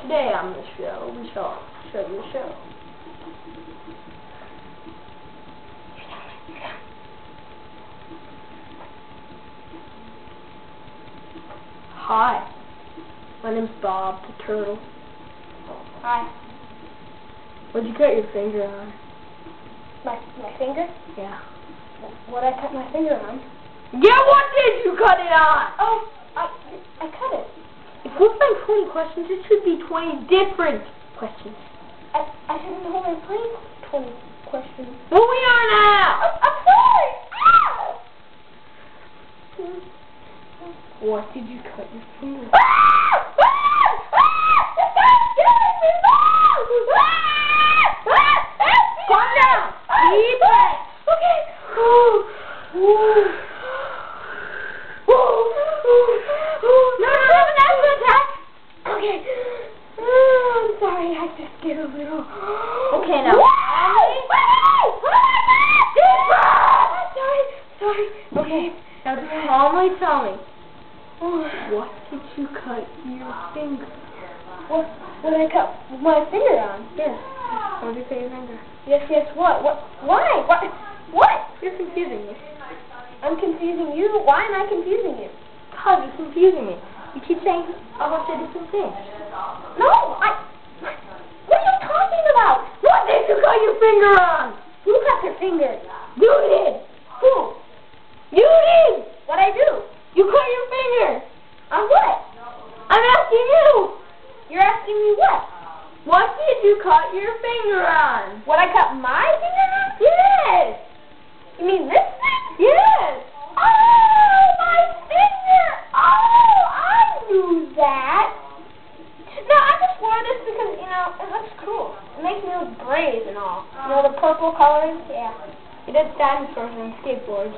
Today on the show, we shall show you a show. Hi, my name's Bob the Turtle. Hi. What'd you cut your finger on? My finger? Yeah. What'd I cut my finger on? Yeah, what did you cut it on? Oh, I cut it. If we're playing 20 questions, it should be 20 different questions. I shouldn't have only played 20 questions. Well, we are now! I'm sorry! What did you cut your finger on? Calm down! Deep breath! Okay. No, that's an attack! Okay. I'm sorry, I just get a little... Okay, now. Sorry. Okay. Now just calmly tell me, what did you cut your finger? What did I cut my finger on? Yes. What did you cut your finger? Yes, what? Why? What? You're confusing me. I'm confusing you? Why am I confusing you? Because you're confusing me. You keep saying a bunch of different things. No, what are you talking about? What did you cut your finger on? Who cut their finger? You did. Who? You did. What'd I do? You cut your finger. On what? I'm asking you. You're asking me what? What did you cut your finger on? What I cut my finger on? Yes. You mean this thing? Yes. Oh, my finger! Oh, I knew that. No, I just wore this because, it looks cool. It makes me look brave and all. The purple coloring? Yeah. It is dinosaurs and skateboards.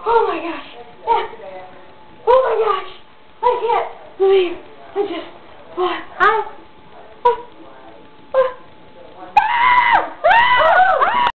Oh my gosh.